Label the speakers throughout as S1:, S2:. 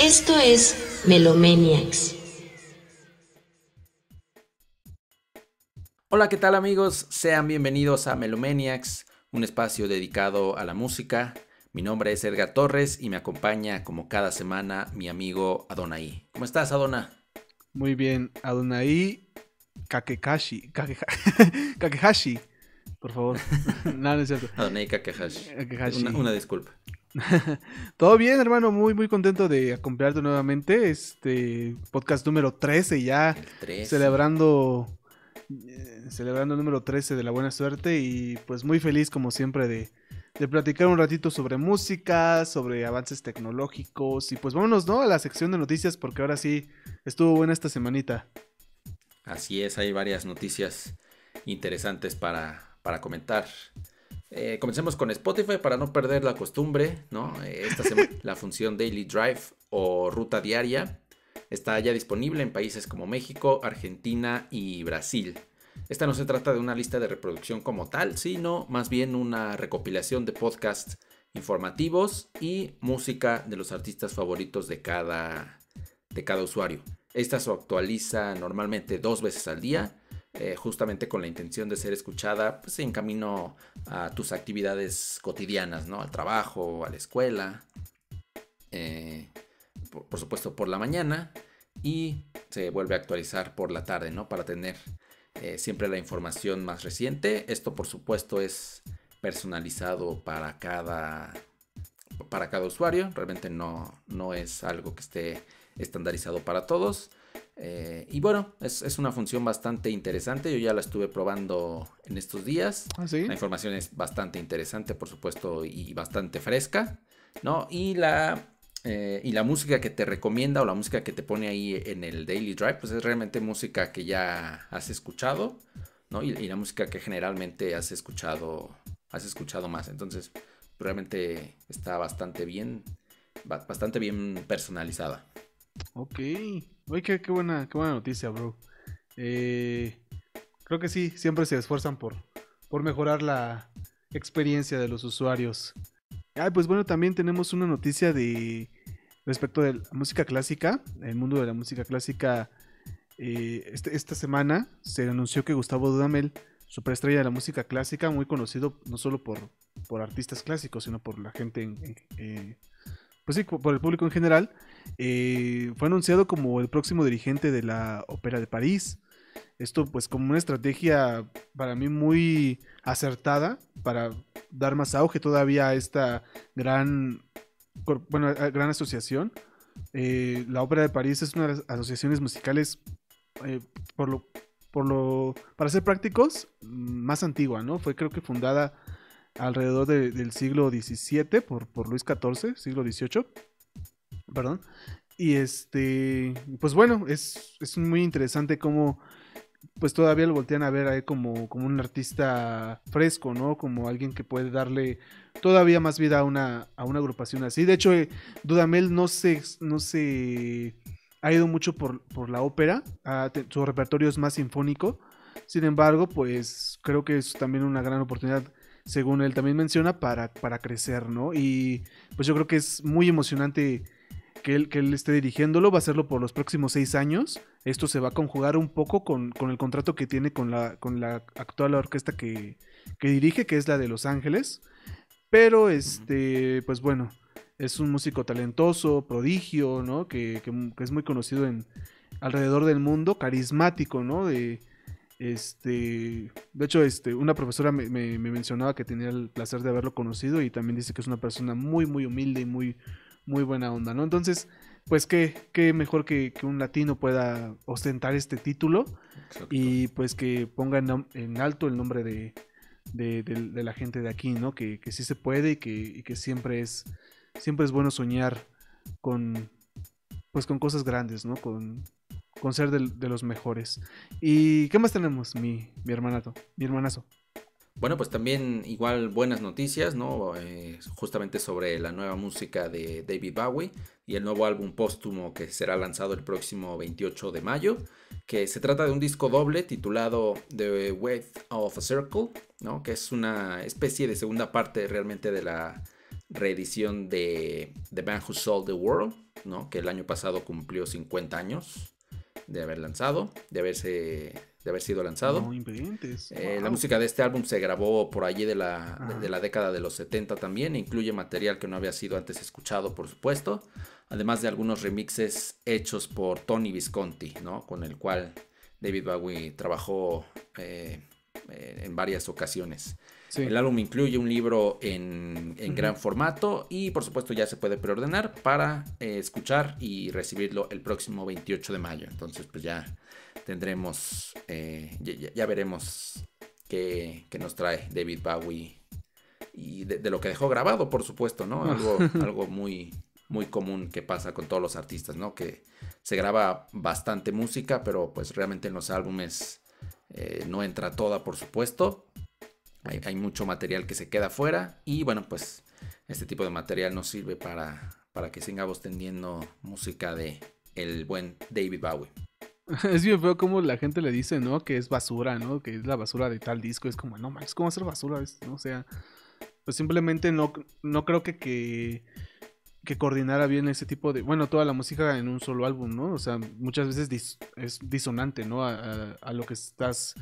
S1: Esto es Melomaniacs.
S2: Hola, ¿qué tal amigos? Sean bienvenidos a Melomaniacs, un espacio dedicado a la música. Mi nombre es Edgar Torres y me acompaña como cada semana mi amigo Adonai. ¿Cómo estás, Adona?
S3: Muy bien, Adonai Kakehashi, por favor. No, no es cierto.
S2: Adonai Kakehashi.
S3: Kakehashi.
S2: Una disculpa.
S3: Todo bien, hermano, muy contento de acompañarte nuevamente. Este podcast número 13 ya,
S2: El 13.
S3: celebrando el número 13 de la buena suerte y pues muy feliz como siempre de platicar un ratito sobre música, sobre avances tecnológicos y pues vámonos, ¿no? A la sección de noticias porque ahora sí estuvo buena esta semanita.
S2: Así es, hay varias noticias interesantes para comentar. Comencemos con Spotify para no perder la costumbre, ¿no? Esta semana la función Daily Drive o ruta diaria está ya disponible en países como México, Argentina y Brasil. Esta no se trata de una lista de reproducción como tal, sino más bien una recopilación de podcasts informativos y música de los artistas favoritos de cada usuario. Esta se actualiza normalmente 2 veces al día, justamente con la intención de ser escuchada pues, en camino a tus actividades cotidianas, ¿no? Al trabajo, a la escuela, por supuesto por la mañana, y se vuelve a actualizar por la tarde, ¿no? Para tener siempre la información más reciente. Esto por supuesto es personalizado para cada usuario. Realmente no es algo que esté estandarizado para todos. Y bueno, es una función bastante interesante. Yo ya la estuve probando en estos días.
S3: ¿Ah, sí?
S2: La información es bastante interesante, por supuesto, y bastante fresca, ¿no? Y la música que te recomienda o la música que te pone ahí en el Daily Drive, pues es realmente música que ya has escuchado, ¿no? Y la música que generalmente has escuchado más. Entonces, realmente está bastante bien personalizada.
S3: Ok. Oye, qué buena noticia, bro. Creo que sí, siempre se esfuerzan por mejorar la experiencia de los usuarios. Pues bueno, también tenemos una noticia de respecto de la música clásica. El mundo de la música clásica, esta semana se anunció que Gustavo Dudamel, superestrella de la música clásica, muy conocido no solo por artistas clásicos, sino por la gente pues sí, por el público en general, fue anunciado como el próximo dirigente de la Ópera de París. Esto pues como una estrategia para mí muy acertada para dar más auge todavía a esta gran asociación. La Ópera de París es una de las asociaciones musicales, eh, por lo, para ser prácticos, más antigua, ¿no? Fue creo que fundada alrededor del siglo XVII por Luis XIV, siglo XVIII, perdón. Y pues bueno, es muy interesante cómo pues todavía lo voltean a ver ahí como un artista fresco, ¿no? Como alguien que puede darle todavía más vida a una agrupación así. De hecho, Dudamel no se ha ido mucho por la ópera. Su repertorio es más sinfónico. Sin embargo, pues creo que es también una gran oportunidad, según él también menciona, para crecer, ¿no? Y pues yo creo que es muy emocionante que él esté dirigiéndolo. Va a hacerlo por los próximos 6 años. Esto se va a conjugar un poco con el contrato que tiene con la actual orquesta que dirige, que es la de Los Ángeles. Pero pues bueno, es un músico talentoso, prodigio, ¿no? Que es muy conocido alrededor del mundo, carismático, ¿no? De hecho, una profesora me mencionaba que tenía el placer de haberlo conocido y también dice que es una persona muy humilde y muy buena onda, ¿no? Entonces, pues qué mejor que un latino pueda ostentar este título.
S2: Exacto.
S3: Y pues que ponga en alto el nombre de la gente de aquí, ¿no? Que sí se puede y que siempre es bueno soñar con cosas grandes, ¿no? Con ser de los mejores. ¿Y qué más tenemos, mi hermanazo?
S2: Bueno, pues también igual buenas noticias, ¿no? Justamente sobre la nueva música de David Bowie y el nuevo álbum póstumo que será lanzado el próximo 28 de mayo, que se trata de un disco doble titulado The Width of a Circle, ¿no? Que es una especie de segunda parte realmente de la reedición de The Man Who Sold the World, ¿no? Que el año pasado cumplió 50 años de haber lanzado, de haber sido lanzado.
S3: No inventes.
S2: La
S3: Wow.
S2: música de este álbum se grabó por allí de
S3: Ajá.
S2: la década de los 70 también, e incluye material que no había sido antes escuchado, por supuesto, además de algunos remixes hechos por Tony Visconti, ¿no? Con el cual David Bowie trabajó en varias ocasiones.
S3: Sí.
S2: El álbum incluye un libro en gran formato y por supuesto ya se puede preordenar para escuchar y recibirlo el próximo 28 de mayo. Entonces pues ya tendremos, ya veremos qué nos trae David Bowie y de lo que dejó grabado, por supuesto, ¿no? Algo muy, muy común que pasa con todos los artistas, ¿no? Que se graba bastante música, pero pues realmente en los álbumes no entra toda, por supuesto. Hay mucho material que se queda fuera y bueno, pues este tipo de material nos sirve para que sigamos teniendo música de el buen David Bowie.
S3: Es bien feo como la gente le dice, ¿no? Que es basura, ¿no? Que es la basura de tal disco. Es como, no manches, ¿cómo hacer basura? ¿No? O sea, pues simplemente no creo que coordinara bien ese tipo de... Bueno, toda la música en un solo álbum, ¿no? O sea, muchas veces es disonante, ¿no? A lo que estás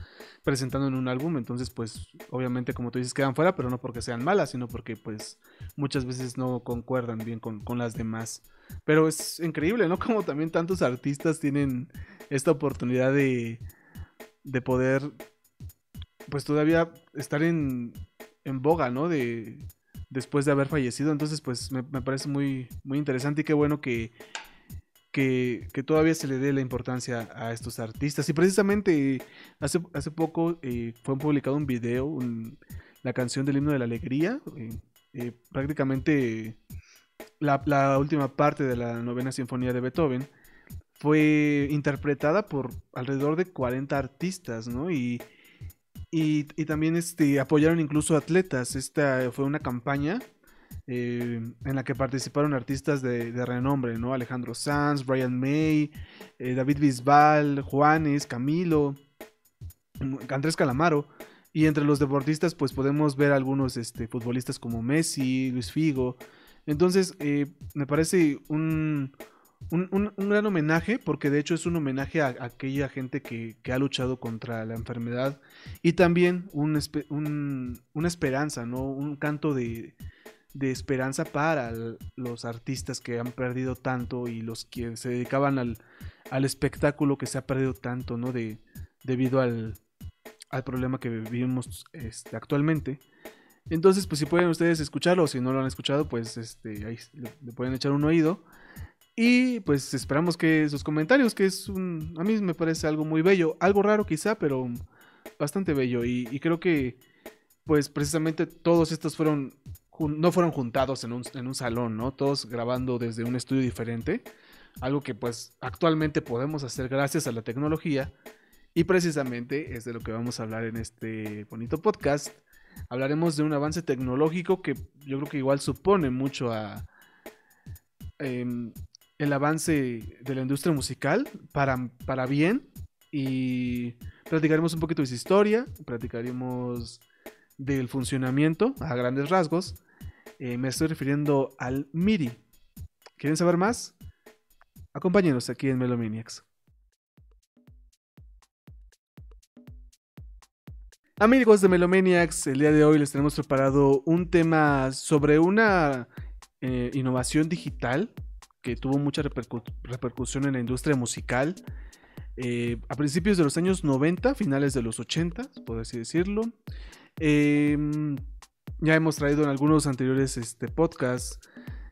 S3: presentando en un álbum. Entonces, pues, obviamente, como tú dices, quedan fuera, pero no porque sean malas, sino porque, pues, muchas veces no concuerdan bien con las demás. Pero es increíble, ¿no? Como también tantos artistas tienen esta oportunidad de poder, pues, todavía estar en boga, ¿no? Después de haber fallecido. Entonces, pues me parece muy, muy interesante y qué bueno que todavía se le dé la importancia a estos artistas. Y precisamente hace poco fue publicado un video, la canción del Himno de la Alegría, prácticamente la última parte de la novena sinfonía de Beethoven fue interpretada por alrededor de 40 artistas, ¿no? Y también apoyaron incluso atletas. Esta fue una campaña en la que participaron artistas de renombre, ¿no? Alejandro Sanz, Brian May, David Bisbal, Juanes, Camilo, Andrés Calamaro. Y entre los deportistas, pues podemos ver algunos futbolistas como Messi, Luis Figo. Entonces, me parece un gran homenaje, porque de hecho es un homenaje a aquella gente que ha luchado contra la enfermedad y también una esperanza, ¿no? Un canto de esperanza para los artistas que han perdido tanto y los que se dedicaban al espectáculo que se ha perdido tanto, ¿no? Debido al problema que vivimos actualmente. Entonces, pues si pueden ustedes escucharlo, o si no lo han escuchado, pues ahí le pueden echar un oído. Y pues esperamos que sus comentarios, que a mí me parece algo muy bello, algo raro quizá, pero bastante bello. Y creo que pues precisamente todos estos no fueron juntados en un salón, ¿no? Todos grabando desde un estudio diferente, algo que pues actualmente podemos hacer gracias a la tecnología. Y precisamente es de lo que vamos a hablar en este bonito podcast. Hablaremos de un avance tecnológico que yo creo que igual supone mucho el avance de la industria musical para bien, y platicaremos un poquito de su historia, platicaremos del funcionamiento a grandes rasgos. Me estoy refiriendo al MIDI. ¿Quieren saber más? Acompáñenos aquí en Melomaniacs. Amigos de Melomaniacs, el día de hoy les tenemos preparado un tema sobre una innovación digital que tuvo mucha repercusión en la industria musical a principios de los años 90, finales de los 80, por así decirlo. Ya hemos traído en algunos anteriores podcasts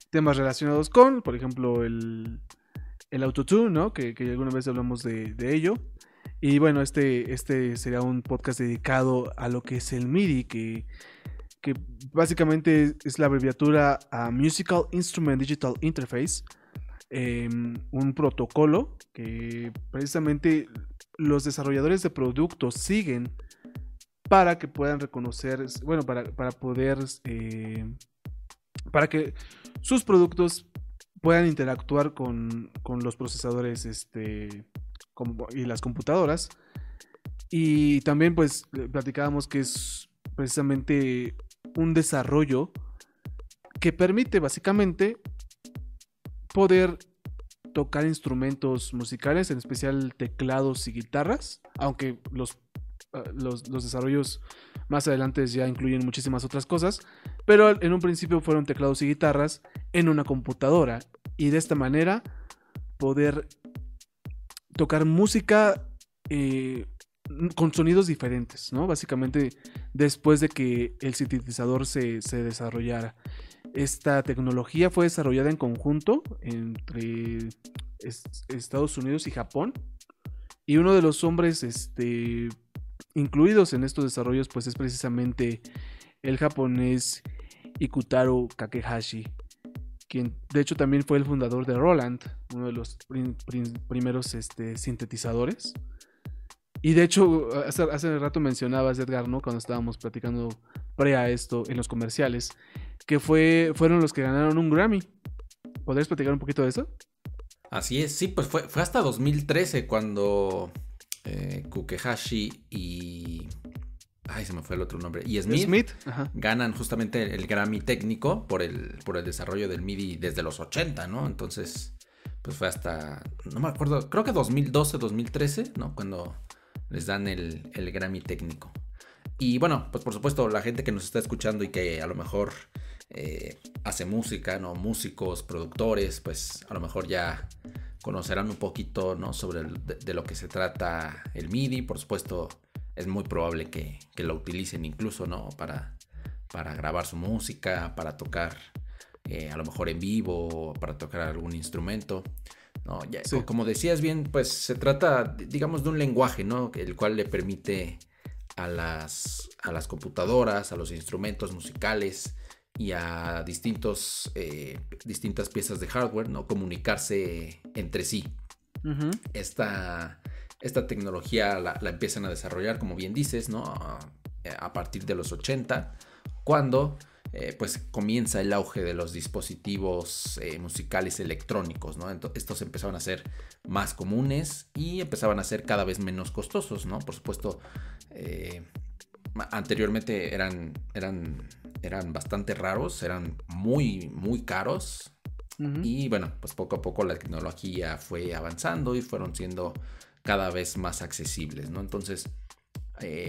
S3: temas relacionados con, por ejemplo, el autotune, ¿no? Que alguna vez hablamos de ello. Y bueno, este sería un podcast dedicado a lo que es el MIDI, que básicamente es la abreviatura a Musical Instrument Digital Interface, un protocolo que precisamente los desarrolladores de productos siguen para que puedan reconocer, bueno, para poder, para que sus productos puedan interactuar con los procesadores y las computadoras. Y también pues platicábamos que es precisamente un desarrollo que permite básicamente poder tocar instrumentos musicales, en especial teclados y guitarras, aunque los desarrollos más adelante ya incluyen muchísimas otras cosas, pero en un principio fueron teclados y guitarras en una computadora, y de esta manera poder tocar música con sonidos diferentes, ¿no? Básicamente después de que el sintetizador se desarrollara. Esta tecnología fue desarrollada en conjunto entre Estados Unidos y Japón, y uno de los hombres incluidos en estos desarrollos pues es precisamente el japonés Ikutaro Kakehashi, quien de hecho también fue el fundador de Roland, uno de los primeros sintetizadores. Y de hecho, hace rato mencionabas, Edgar, ¿no? Cuando estábamos platicando a esto en los comerciales, que fueron los que ganaron un Grammy. ¿Podrías platicar un poquito de eso?
S2: Así es, sí, pues fue hasta 2013 cuando Kakehashi y... Ay, se me fue el otro nombre. Y Smith ganan justamente el Grammy técnico por el desarrollo del MIDI desde los 80, ¿no? Entonces, pues fue hasta... No me acuerdo, creo que 2012, 2013, ¿no? Cuando les dan el Grammy técnico. Y bueno, pues por supuesto la gente que nos está escuchando y que a lo mejor hace música, ¿no? Músicos, productores, pues a lo mejor ya conocerán un poquito, ¿no? Sobre de lo que se trata el MIDI. Por supuesto, es muy probable que lo utilicen incluso, ¿no? Para grabar su música, para tocar a lo mejor en vivo, para tocar algún instrumento. No, ya, sí. Como decías bien, pues se trata, digamos, de un lenguaje, ¿no? El cual le permite a las computadoras, a los instrumentos musicales y a distintas piezas de hardware, ¿no? Comunicarse entre sí. Uh-huh. Esta tecnología la empiezan a desarrollar, como bien dices, ¿no? A partir de los 80, cuando pues comienza el auge de los dispositivos musicales electrónicos, ¿no? Estos empezaban a ser más comunes y empezaban a ser cada vez menos costosos, ¿no? Por supuesto, anteriormente eran bastante raros, eran muy, muy caros. Uh-huh. Y bueno, pues poco a poco la tecnología fue avanzando y fueron siendo cada vez más accesibles, ¿no? Entonces,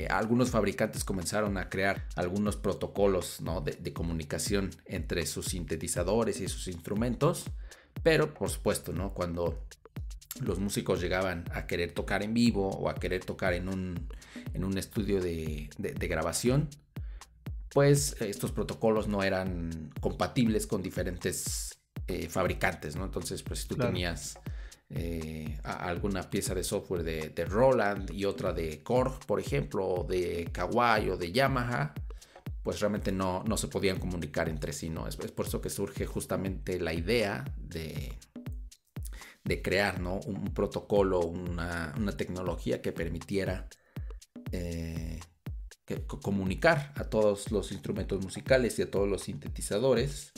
S2: algunos fabricantes comenzaron a crear algunos protocolos, ¿no? de comunicación entre sus sintetizadores y sus instrumentos, pero por supuesto, ¿no? Cuando los músicos llegaban a querer tocar en vivo o a querer tocar en un estudio de grabación, pues estos protocolos no eran compatibles con diferentes fabricantes, ¿no? Entonces, pues si tú tenías alguna pieza de software de Roland y otra de Korg, por ejemplo, o de Kawai o de Yamaha, pues realmente no se podían comunicar entre sí, ¿no? Es por eso que surge justamente la idea de crear, ¿no? Un protocolo, una tecnología que permitiera comunicar a todos los instrumentos musicales y a todos los sintetizadores,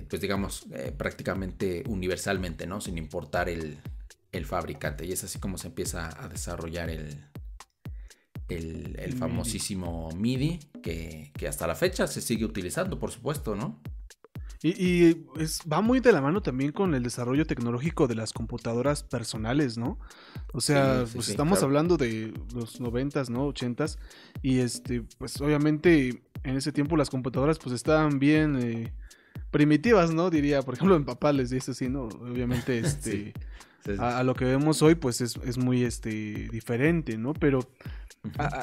S2: pues digamos prácticamente universalmente, ¿no? Sin importar el fabricante. Y es así como se empieza a desarrollar el famosísimo MIDI que hasta la fecha se sigue utilizando, por supuesto, ¿no?
S3: Y va muy de la mano también con el desarrollo tecnológico de las computadoras personales, ¿no? O sea, sí, estamos hablando de los 90s, ¿no? 80s. Y pues obviamente en ese tiempo las computadoras pues estaban bien primitivas, ¿no? Diría, por ejemplo, en papá les dice así, ¿no? Obviamente sí. A lo que vemos hoy pues es muy diferente, ¿no? Pero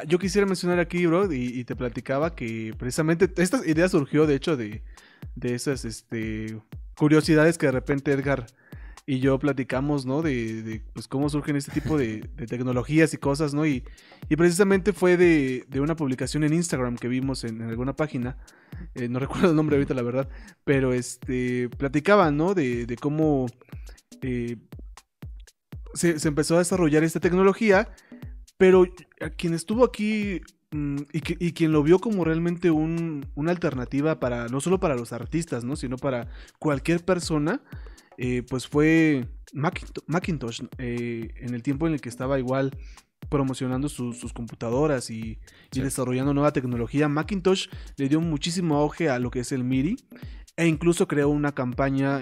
S3: yo quisiera mencionar aquí, bro, y te platicaba que precisamente esta idea surgió de hecho de esas curiosidades que de repente Edgar y yo platicamos, ¿no? De pues cómo surgen este tipo de tecnologías y cosas, ¿no? Y precisamente fue de una publicación en Instagram que vimos en alguna página, no recuerdo el nombre ahorita la verdad, pero platicaban, ¿no? De cómo se empezó a desarrollar esta tecnología, pero quien estuvo aquí y quien lo vio como realmente una alternativa para, no solo para los artistas, ¿no? Sino para cualquier persona, pues fue Macintosh, en el tiempo en el que estaba igual promocionando sus computadoras y desarrollando nueva tecnología. Macintosh le dio muchísimo auge a lo que es el MIDI e incluso creó una campaña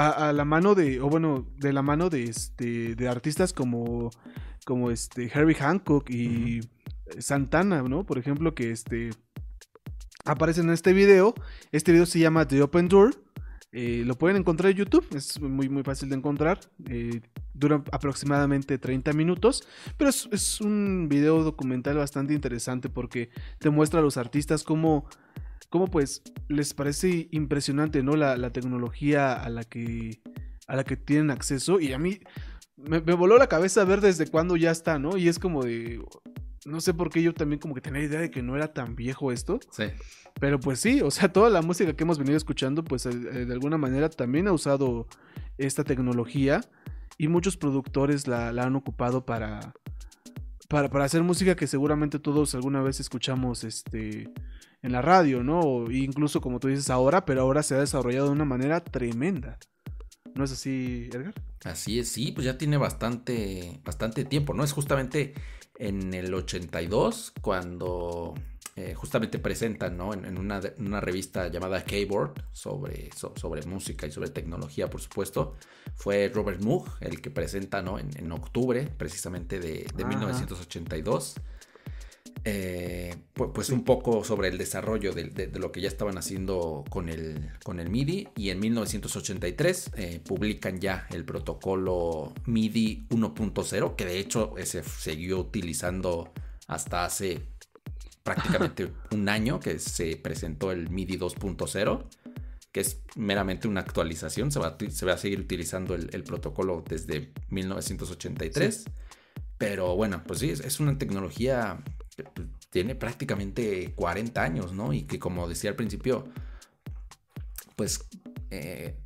S3: a la mano de, o bueno, de la mano de artistas como Herbie Hancock y Santana, ¿no? Por ejemplo, que aparecen en este video. Este video se llama The Open Door. Lo pueden encontrar en YouTube, es muy, muy fácil de encontrar. Dura aproximadamente 30 minutos, pero es un video documental bastante interesante porque te muestra a los artistas cómo pues les parece impresionante, ¿no? La tecnología a la que tienen acceso. Y a mí me voló la cabeza ver desde cuándo ya está, ¿no? Y es como de... No sé por qué yo también como que tenía idea de que no era tan viejo esto.
S2: Sí.
S3: Pero pues sí, o sea, toda la música que hemos venido escuchando, pues de alguna manera también ha usado esta tecnología. Y muchos productores la han ocupado para hacer música que seguramente todos alguna vez escuchamos en la radio, ¿no? O incluso como tú dices ahora, pero ahora se ha desarrollado de una manera tremenda. ¿No es así, Edgar?
S2: Así es, sí, pues ya tiene bastante tiempo, ¿no? Es justamente en el 82 cuando justamente presentan, ¿no? En una revista llamada Keyboard sobre música y sobre tecnología, por supuesto. Fue Robert Moog el que presenta, ¿no? En octubre, precisamente de 1982. Pues sí. Un poco sobre el desarrollo de lo que ya estaban haciendo con el MIDI, y en 1983 publican ya el protocolo MIDI 1.0, que de hecho se siguió utilizando hasta hace prácticamente un año que se presentó el MIDI 2.0, que es meramente una actualización. Se va a seguir utilizando el protocolo desde 1983, sí. Pero bueno, pues sí, es una tecnología que tiene prácticamente 40 años, ¿no? Y que, como decía al principio, pues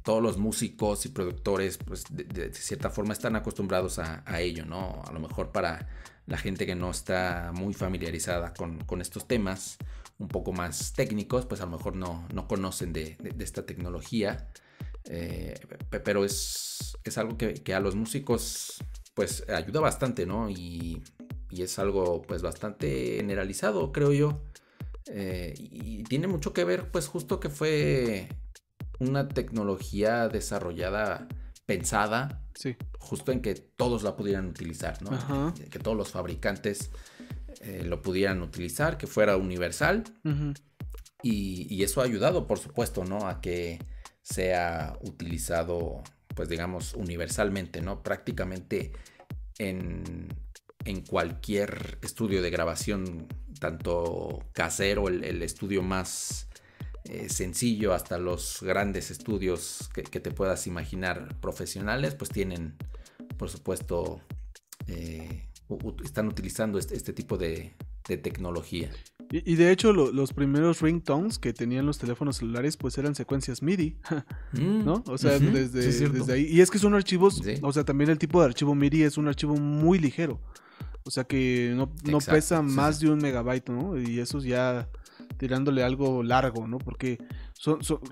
S2: todos los músicos y productores, pues de cierta forma están acostumbrados a ello, ¿no? A lo mejor para la gente que no está muy familiarizada con estos temas un poco más técnicos, pues a lo mejor no conocen de esta tecnología, pero es algo que a los músicos pues ayuda bastante, ¿no? Y es algo pues bastante generalizado, creo yo, y tiene mucho que ver pues justo que fue una tecnología desarrollada, pensada, sí, justo en que todos la pudieran utilizar, ¿no? Que todos los fabricantes lo pudieran utilizar, que fuera universal. Uh-huh. Y eso ha ayudado, por supuesto, ¿no? A que sea utilizado, pues digamos, universalmente, ¿no? Prácticamente en cualquier estudio de grabación, tanto casero, el estudio más sencillo, hasta los grandes estudios que te puedas imaginar profesionales, pues tienen, por supuesto, están utilizando este tipo de tecnología.
S3: Y de hecho los primeros ringtones que tenían los teléfonos celulares pues eran secuencias MIDI, ¿no? O sea, uh-huh, desde ahí. Y es que son archivos, sí. O sea, también el tipo de archivo MIDI es un archivo muy ligero. O sea que no pesa más de 1 megabyte, ¿no? Y eso ya tirándole algo largo, ¿no? Porque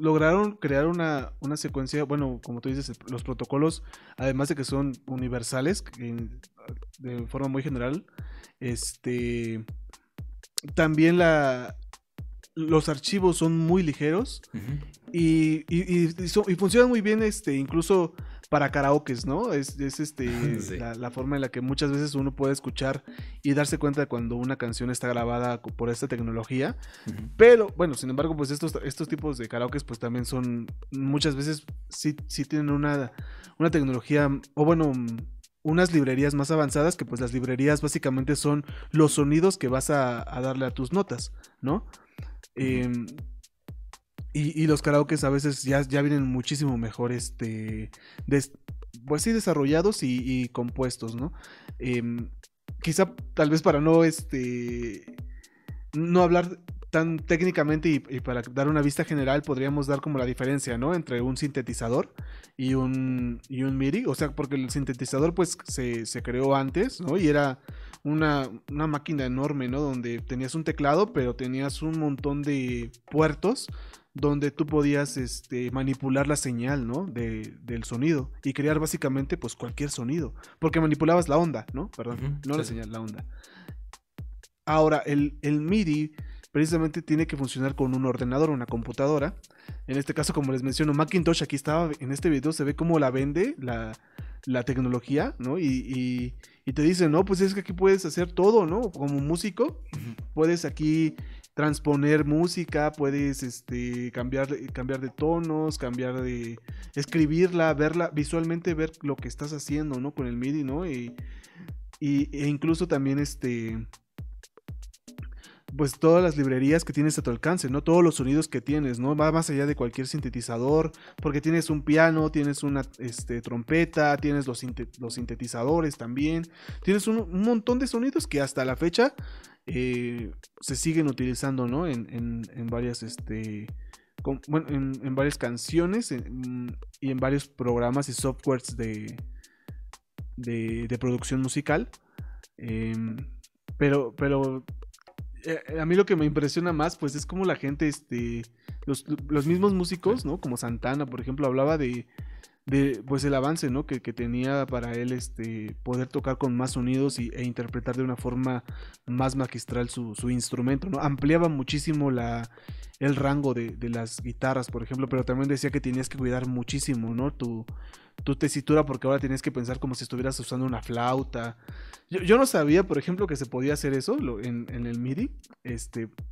S3: lograron crear una secuencia, bueno, como tú dices, los protocolos, además de que son universales, de forma muy general, también los archivos son muy ligeros, uh-huh, y funcionan muy bien, incluso para karaokes, ¿no? Es sí, la forma en la que muchas veces uno puede escuchar y darse cuenta de cuando una canción está grabada por esta tecnología. Uh-huh. Pero, bueno, sin embargo, pues estos tipos de karaokes pues también son, muchas veces sí tienen una tecnología, o bueno, unas librerías más avanzadas, que pues las librerías básicamente son los sonidos que vas a darle a tus notas, ¿no? Uh-huh. Y los karaokes a veces ya vienen muchísimo mejor, pues sí, desarrollados y compuestos, ¿no? Quizá tal vez para no hablar tan técnicamente y para dar una vista general podríamos dar como la diferencia, ¿no? Entre un sintetizador y un MIDI, o sea, porque el sintetizador pues se creó antes, ¿no? Y era una máquina enorme, ¿no? Donde tenías un teclado, pero tenías un montón de puertos donde tú podías manipular la señal, ¿no? del sonido y crear básicamente pues cualquier sonido, porque manipulabas la onda, ¿no? Perdón, uh-huh, no sí, la señal, la onda. Ahora, el MIDI precisamente tiene que funcionar con un ordenador, una computadora. En este caso, como les menciono, Macintosh, aquí estaba, en este video se ve cómo la vende la tecnología, ¿no? Y te dicen, no, pues es que aquí puedes hacer todo, ¿no? Como músico, puedes aquí transponer música, puedes cambiar de tonos, escribirla, verla, visualmente ver lo que estás haciendo, ¿no? Con el MIDI, ¿no? E incluso también pues todas las librerías que tienes a tu alcance, ¿no? Todos los sonidos que tienes, ¿no? Va más allá de cualquier sintetizador, porque tienes un piano, tienes una trompeta, tienes los sintetizadores también, tienes un montón de sonidos que hasta la fecha se siguen utilizando, ¿no? En varias, bueno, en varias canciones y en varios programas y softwares de producción musical. Pero a mí lo que me impresiona más, pues es como la gente, los mismos músicos, ¿no? Como Santana, por ejemplo, hablaba de pues el avance, ¿no? Que tenía para él, poder tocar con más sonidos e interpretar de una forma más magistral su instrumento, ¿no? Ampliaba muchísimo el rango de las guitarras, por ejemplo, pero también decía que tenías que cuidar muchísimo, ¿no? Tu tesitura, porque ahora tienes que pensar como si estuvieras usando una flauta. Yo no sabía, por ejemplo, que se podía hacer eso en el MIDI,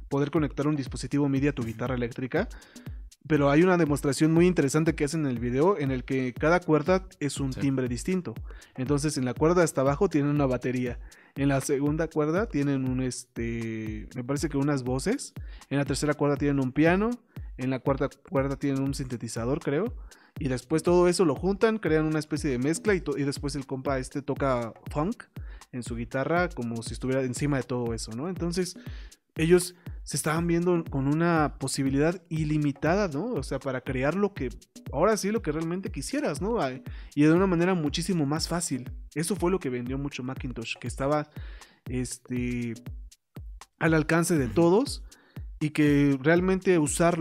S3: poder conectar un dispositivo MIDI a tu guitarra eléctrica, pero hay una demostración muy interesante que hacen en el video en el que cada cuerda es un timbre distinto. Entonces, en la cuerda hasta abajo tienen una batería, en la segunda cuerda tienen me parece que unas voces, en la tercera cuerda tienen un piano, en la cuarta cuerda tienen un sintetizador, creo. Y después todo eso lo juntan, crean una especie de mezcla y después el compa toca funk en su guitarra como si estuviera encima de todo eso, ¿no? Entonces ellos se estaban viendo con una posibilidad ilimitada, ¿no? O sea, para crear ahora sí lo que realmente quisieras, ¿no? Y de una manera muchísimo más fácil. Eso fue lo que vendió mucho Macintosh, que estaba al alcance de todos. Y que realmente usar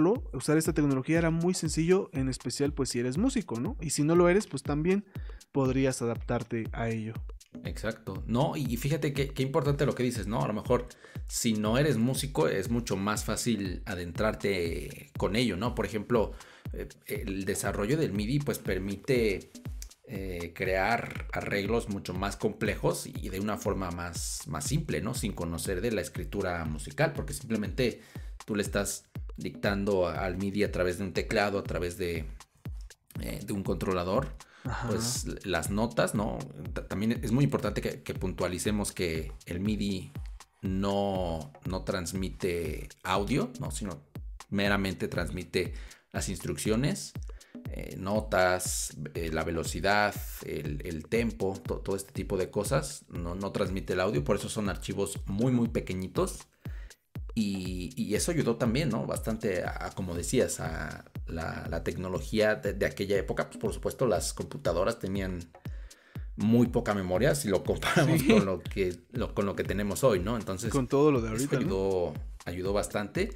S3: esta tecnología era muy sencillo, en especial pues si eres músico, ¿no? Y si no lo eres, pues también podrías adaptarte a ello.
S2: Exacto, no, y fíjate qué importante lo que dices, ¿no? A lo mejor si no eres músico es mucho más fácil adentrarte con ello, ¿no? Por ejemplo, el desarrollo del MIDI pues permite crear arreglos mucho más complejos y de una forma más simple, ¿no? Sin conocer de la escritura musical, porque simplemente tú le estás dictando al MIDI a través de un teclado, a través de un controlador, ajá, pues las notas, ¿no? También es muy importante que puntualicemos que el MIDI no transmite audio, ¿no? Sino meramente transmite las instrucciones, notas, la velocidad, el tempo, todo este tipo de cosas. No transmite el audio, por eso son archivos muy pequeñitos. Y eso ayudó también, ¿no? Bastante como decías, a la tecnología de aquella época. Pues por supuesto las computadoras tenían muy poca memoria si lo comparamos con lo que tenemos hoy, ¿no? Entonces,
S3: con todo lo de ahorita,
S2: ayudó bastante.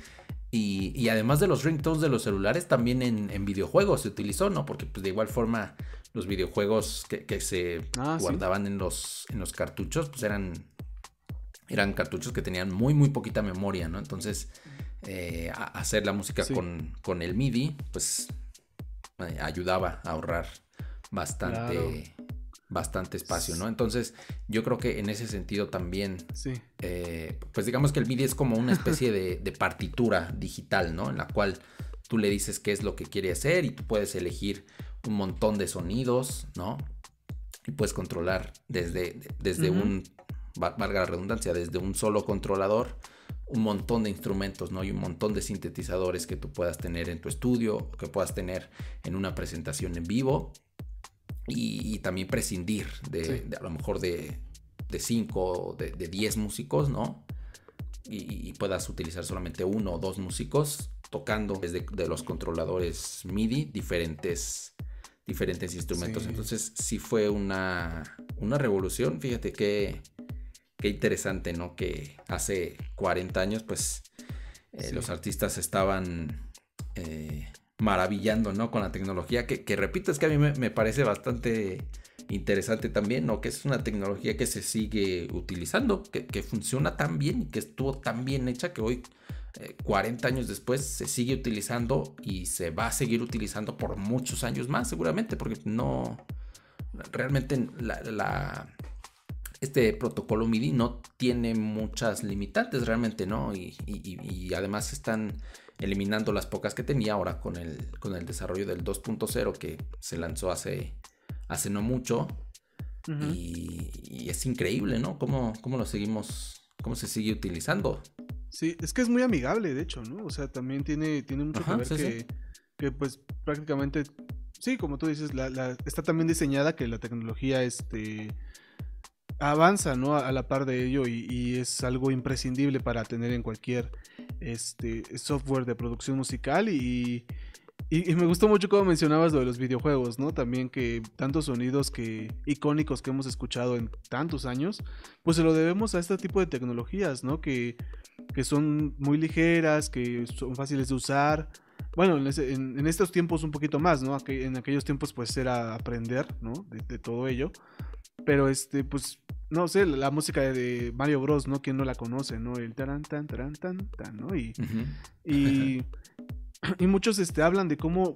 S2: Y además de los ringtones de los celulares, también en videojuegos se utilizó, ¿no? Porque pues de igual forma los videojuegos que se guardaban en los cartuchos, pues eran cartuchos que tenían muy poquita memoria, ¿no? Entonces, hacer la música con el MIDI, pues ayudaba a ahorrar bastante espacio, ¿no? Entonces, yo creo que en ese sentido también, pues digamos que el MIDI es como una especie de partitura digital, ¿no? En la cual tú le dices qué es lo que quiere hacer y tú puedes elegir un montón de sonidos, ¿no? Y puedes controlar desde un, valga la redundancia, desde un solo controlador, un montón de instrumentos, ¿no? Y un montón de sintetizadores que tú puedas tener en tu estudio, que puedas tener en una presentación en vivo. Y también prescindir de a lo mejor de 5 de 10 músicos, ¿no? Y puedas utilizar solamente 1 o 2 músicos tocando desde de los controladores MIDI diferentes instrumentos. Entonces sí fue una revolución. Fíjate qué interesante, ¿no? Que hace 40 años pues los artistas estaban maravillando, ¿no? Con la tecnología que repito, es que a mí me parece bastante interesante también, ¿no? Que es una tecnología que se sigue utilizando, que funciona tan bien y que estuvo tan bien hecha que hoy 40 años después se sigue utilizando y se va a seguir utilizando por muchos años más seguramente, porque no, realmente este protocolo MIDI no tiene muchas limitantes realmente, ¿no? Y además están eliminando las pocas que tenía ahora con el desarrollo del 2.0 que se lanzó hace no mucho. Uh-huh. Y es increíble, ¿no? Cómo se sigue utilizando.
S3: Sí, es que es muy amigable, de hecho, ¿no? O sea, también tiene mucho que ver que pues prácticamente, sí, como tú dices, está también diseñada que la tecnología avanza, ¿no? A la par de ello y es algo imprescindible para tener en cualquier software de producción musical y me gustó mucho cómo mencionabas lo de los videojuegos, ¿no? También que tantos sonidos icónicos que hemos escuchado en tantos años, pues se lo debemos a este tipo de tecnologías, ¿no? Que son muy ligeras, que son fáciles de usar. Bueno, en estos tiempos un poquito más, ¿no? En aquellos tiempos pues era aprender, ¿no? De todo ello. Pero pues, no sé, la música de Mario Bros, ¿no? ¿Quién no la conoce, no? El taran, tan, taran, tan, tan, ¿no? Y muchos hablan de cómo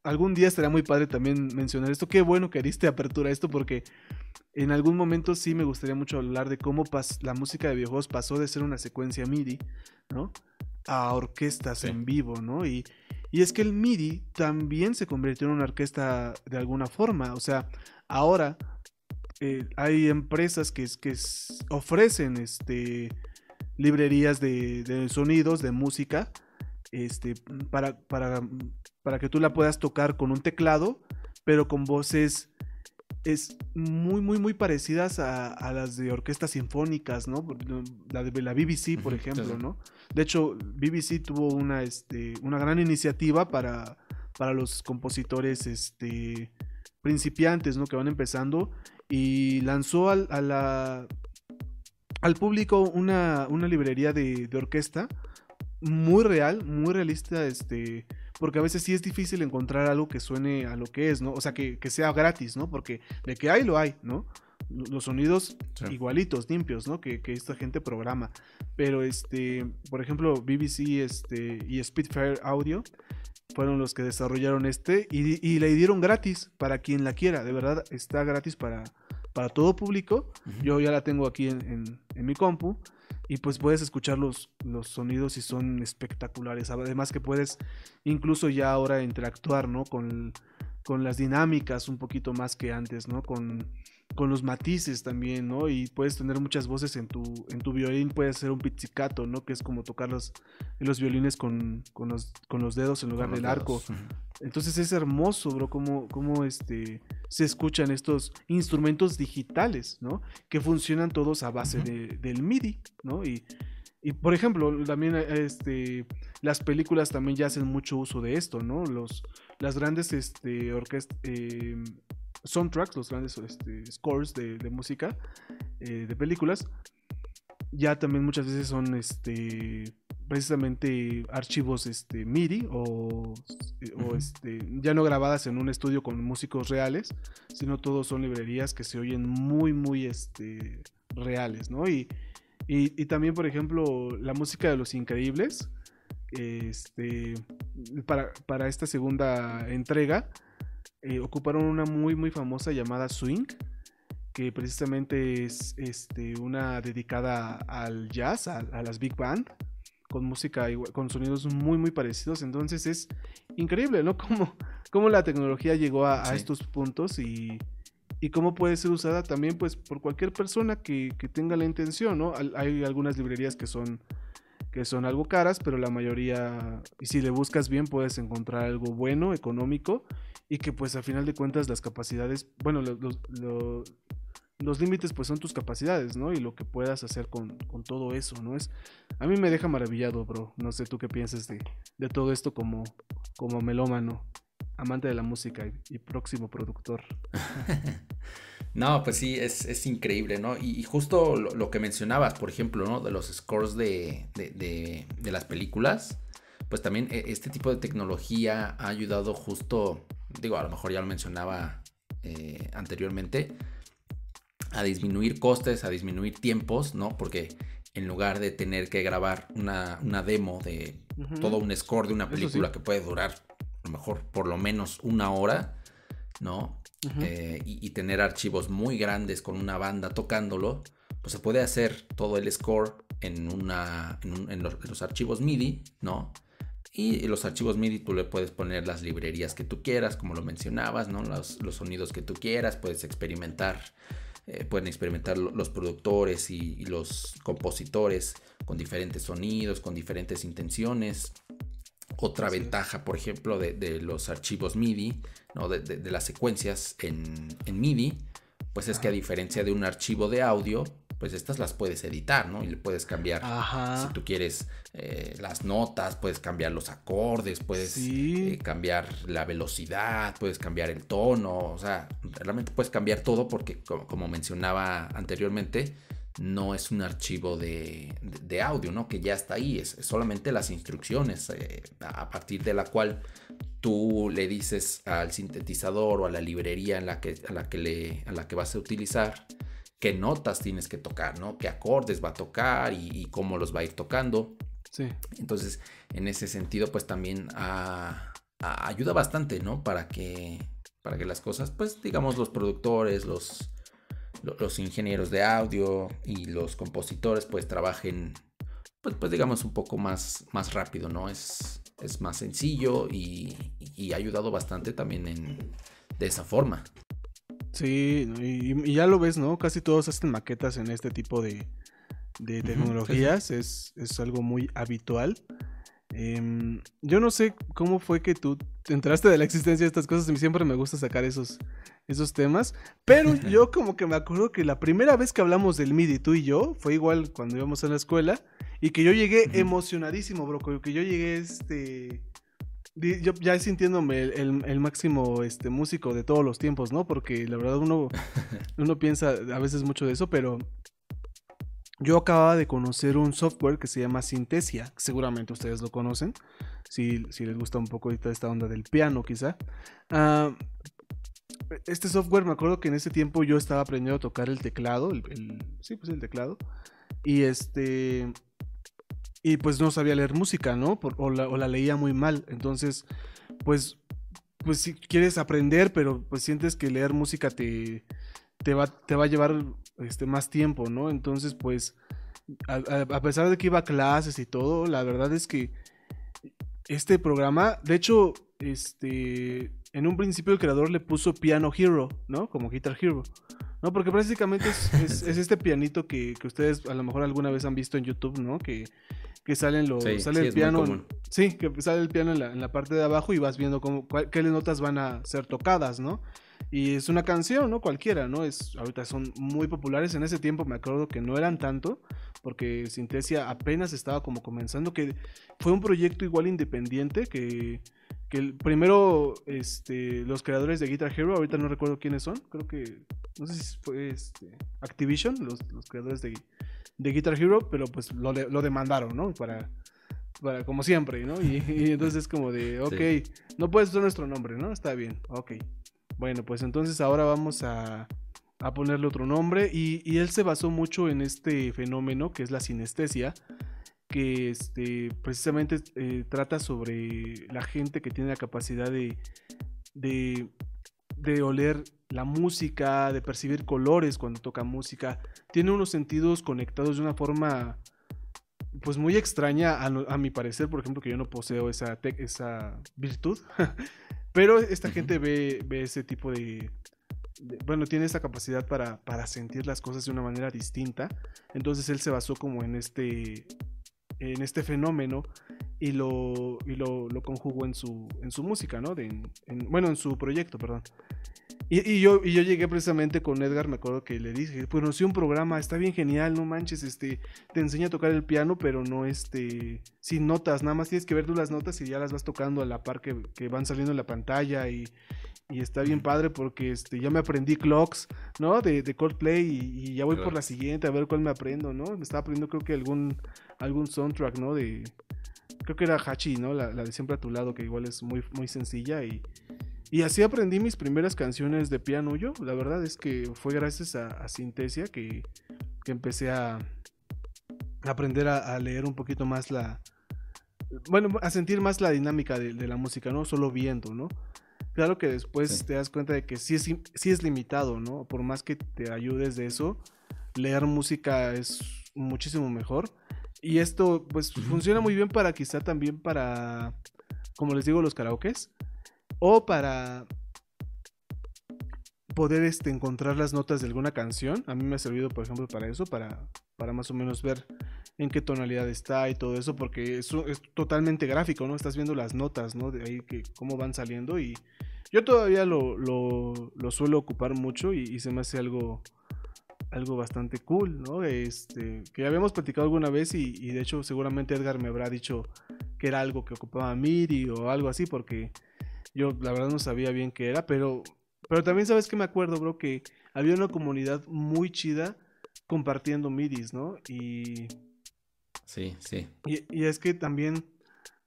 S3: algún día estaría muy padre también mencionar esto. Qué bueno que diste apertura a esto porque en algún momento sí me gustaría mucho hablar de cómo la música de videojuegos pasó de ser una secuencia MIDI, ¿no? A orquestas en vivo, ¿no? Y es que el MIDI también se convirtió en una orquesta de alguna forma. O sea, ahora hay empresas que ofrecen librerías de sonidos, de música, para que tú la puedas tocar con un teclado, pero con voces muy, muy, muy parecidas a las de orquestas sinfónicas, ¿no? La de la BBC, por ejemplo, ¿no? De hecho, BBC tuvo una gran iniciativa para los compositores principiantes, ¿no? Que van empezando, y lanzó al público una librería de orquesta muy real, muy realista, porque a veces sí es difícil encontrar algo que suene a lo que es, ¿no? O sea, que sea gratis, ¿no? Porque de que hay, lo hay, ¿no? Los sonidos igualitos, limpios, ¿no? Que esta gente programa. Pero, por ejemplo, BBC y Spitfire Audio fueron los que desarrollaron y le dieron gratis para quien la quiera. De verdad, está gratis para todo público. Uh-huh. Yo ya la tengo aquí en mi compu. Y pues puedes escuchar los sonidos y son espectaculares. Además que puedes incluso ya ahora interactuar, ¿no? Con las dinámicas un poquito más que antes, ¿no? Con los matices también, ¿no? Y puedes tener muchas voces en tu violín. Puedes hacer un pizzicato, ¿no? Que es como tocar los violines con los dedos en lugar del arco. Uh-huh. Entonces es hermoso, bro, cómo se escuchan estos instrumentos digitales, ¿no? Que funcionan todos a base uh-huh. del MIDI, ¿no? Y por ejemplo, también las películas también ya hacen mucho uso de esto, ¿no? Las grandes soundtracks, los grandes scores de música de películas, ya también muchas veces son precisamente archivos MIDI o ya no grabadas en un estudio con músicos reales, sino todos son librerías que se oyen muy, muy reales, ¿no? Y también, por ejemplo, la música de Los Increíbles, para esta segunda entrega, ocuparon una muy, muy famosa llamada Swing, que precisamente es una dedicada al jazz, a las big band, con música con sonidos muy, muy parecidos. Entonces es increíble, ¿no? Cómo la tecnología llegó a estos puntos y cómo puede ser usada también, pues, por cualquier persona que tenga la intención, ¿no? Hay algunas librerías que son algo caras, pero la mayoría, y si le buscas bien, puedes encontrar algo bueno, económico, y que pues a final de cuentas las capacidades, bueno, los límites pues son tus capacidades, ¿no? Y lo que puedas hacer con todo eso, ¿no? A mí me deja maravillado, bro. No sé tú qué piensas de todo esto como melómano, amante de la música y próximo productor.
S2: No, pues sí, es increíble, ¿no? Y justo lo que mencionabas, por ejemplo, ¿no? De los scores de las películas, pues también este tipo de tecnología ha ayudado justo, digo, a lo mejor ya lo mencionaba anteriormente, a disminuir costes, a disminuir tiempos, ¿no? Porque en lugar de tener que grabar una demo de todo un score de una película que puede durar a lo mejor por lo menos 1 hora, ¿no? Y tener archivos muy grandes con una banda tocándolo, pues se puede hacer todo el score en los archivos MIDI, ¿no? Y los archivos MIDI tú le puedes poner las librerías que tú quieras, como lo mencionabas, ¿no? Los sonidos que tú quieras, puedes experimentar. Pueden experimentar los productores y los compositores con diferentes sonidos, con diferentes intenciones. Otra ventaja, por ejemplo, de los archivos MIDI, ¿no? de las secuencias en MIDI, pues es que a diferencia de un archivo de audio, pues estas las puedes editar, ¿no? Y le puedes cambiar, si tú quieres, las notas, puedes cambiar los acordes, puedes cambiar la velocidad, puedes cambiar el tono, o sea, realmente puedes cambiar todo porque, como mencionaba anteriormente, no es un archivo de audio, ¿no? Que ya está ahí, es solamente las instrucciones a partir de la cual tú le dices al sintetizador o a la librería a la que vas a utilizar qué notas tienes que tocar, ¿no? Qué acordes va a tocar y cómo los va a ir tocando.
S3: Sí.
S2: Entonces, en ese sentido, pues también ayuda bastante, ¿no? Para que las cosas, pues digamos, los productores, los ingenieros de audio y los compositores, pues trabajen, pues digamos, un poco más rápido, ¿no? Es más sencillo y ha ayudado bastante también de esa forma.
S3: Sí, y ya lo ves, ¿no? Casi todos hacen maquetas en este tipo de tecnologías. Sí. Es algo muy habitual. Yo no sé cómo fue que tú te enteraste de la existencia de estas cosas. Y siempre me gusta sacar esos temas. Pero yo como que me acuerdo que la primera vez que hablamos del MIDI, tú y yo, fue igual cuando íbamos a la escuela. Y que yo llegué emocionadísimo, bro. Que yo llegué yo ya sintiéndome el máximo músico de todos los tiempos, ¿no? Porque la verdad uno piensa a veces mucho de eso, pero yo acababa de conocer un software que se llama Synthesia, seguramente ustedes lo conocen, si les gusta un poco ahorita esta onda del piano quizá. Este software, me acuerdo que en ese tiempo yo estaba aprendiendo a tocar el teclado, el teclado, y pues no sabía leer música, ¿no? O la leía muy mal. Entonces, pues si quieres aprender, pero pues sientes que leer música te va a llevar más tiempo, ¿no? Entonces, pues, a pesar de que iba a clases y todo, la verdad es que este programa, de hecho, en un principio el creador le puso Piano Hero, ¿no? Como Guitar Hero. No, porque básicamente es este pianito que ustedes a lo mejor alguna vez han visto en YouTube, ¿no? Que sale el piano. Sí, que sale el piano en la parte de abajo y vas viendo qué notas van a ser tocadas, ¿no? Y es una canción, ¿no? Cualquiera, ¿no? Ahorita son muy populares. En ese tiempo me acuerdo que no eran tanto, porque Synthesia apenas estaba como comenzando, que fue un proyecto igual independiente que primero los creadores de Guitar Hero, ahorita no recuerdo quiénes son, creo que no sé si fue Activision, los creadores de Guitar Hero, pero pues lo demandaron, ¿no? Para como siempre, ¿no? Y entonces es como de, ok, sí. No puedes usar nuestro nombre, ¿no? Está bien, ok. Bueno, pues entonces ahora vamos a ponerle otro nombre y él se basó mucho en este fenómeno que es la sinestesia, que precisamente trata sobre la gente que tiene la capacidad de oler la música, de percibir colores cuando toca música. Tiene unos sentidos conectados de una forma pues muy extraña a mi parecer, por ejemplo, que yo no poseo esa virtud. Pero esta gente ve ese tipo bueno, tiene esa capacidad para sentir las cosas de una manera distinta. Entonces él se basó como en este fenómeno y lo conjugó en su música, ¿no? En su proyecto, perdón. Y yo llegué precisamente con Edgar, me acuerdo que le dije, pues conocí un programa, está bien genial, no manches, te enseña a tocar el piano, pero no sin notas, nada más tienes que ver tú las notas y ya las vas tocando a la par que van saliendo en la pantalla y está bien padre porque ya me aprendí Clocks, ¿no? De Coldplay y ya voy por la siguiente a ver cuál me aprendo, ¿no? Me estaba aprendiendo creo que algún soundtrack, ¿no? Creo que era Hachi, ¿no? La de Siempre a tu lado, que igual es muy, muy sencilla y así aprendí mis primeras canciones de piano yo. La verdad es que fue gracias a Synthesia que empecé a aprender a leer un poquito más bueno, a sentir más la dinámica de la música, no solo viendo, ¿no? Claro que después
S2: Sí.
S3: te das cuenta de que sí es limitado, ¿no? Por más que te ayudes de eso, leer música es muchísimo mejor. Y esto, pues, funciona muy bien para quizá también para, como les digo, los karaokes. O para poder encontrar las notas de alguna canción. A mí me ha servido, por ejemplo, para eso, para más o menos ver en qué tonalidad está y todo eso, porque eso es totalmente gráfico, ¿no? Estás viendo las notas, ¿no? De ahí que cómo van saliendo y yo todavía lo suelo ocupar mucho y se me hace algo bastante cool, ¿no? Que ya habíamos platicado alguna vez y de hecho seguramente Edgar me habrá dicho que era algo que ocupaba MIDI o algo así, porque yo la verdad no sabía bien qué era, pero también sabes que me acuerdo, bro, que había una comunidad muy chida compartiendo MIDIs, ¿no?
S2: Sí, sí.
S3: Y es que también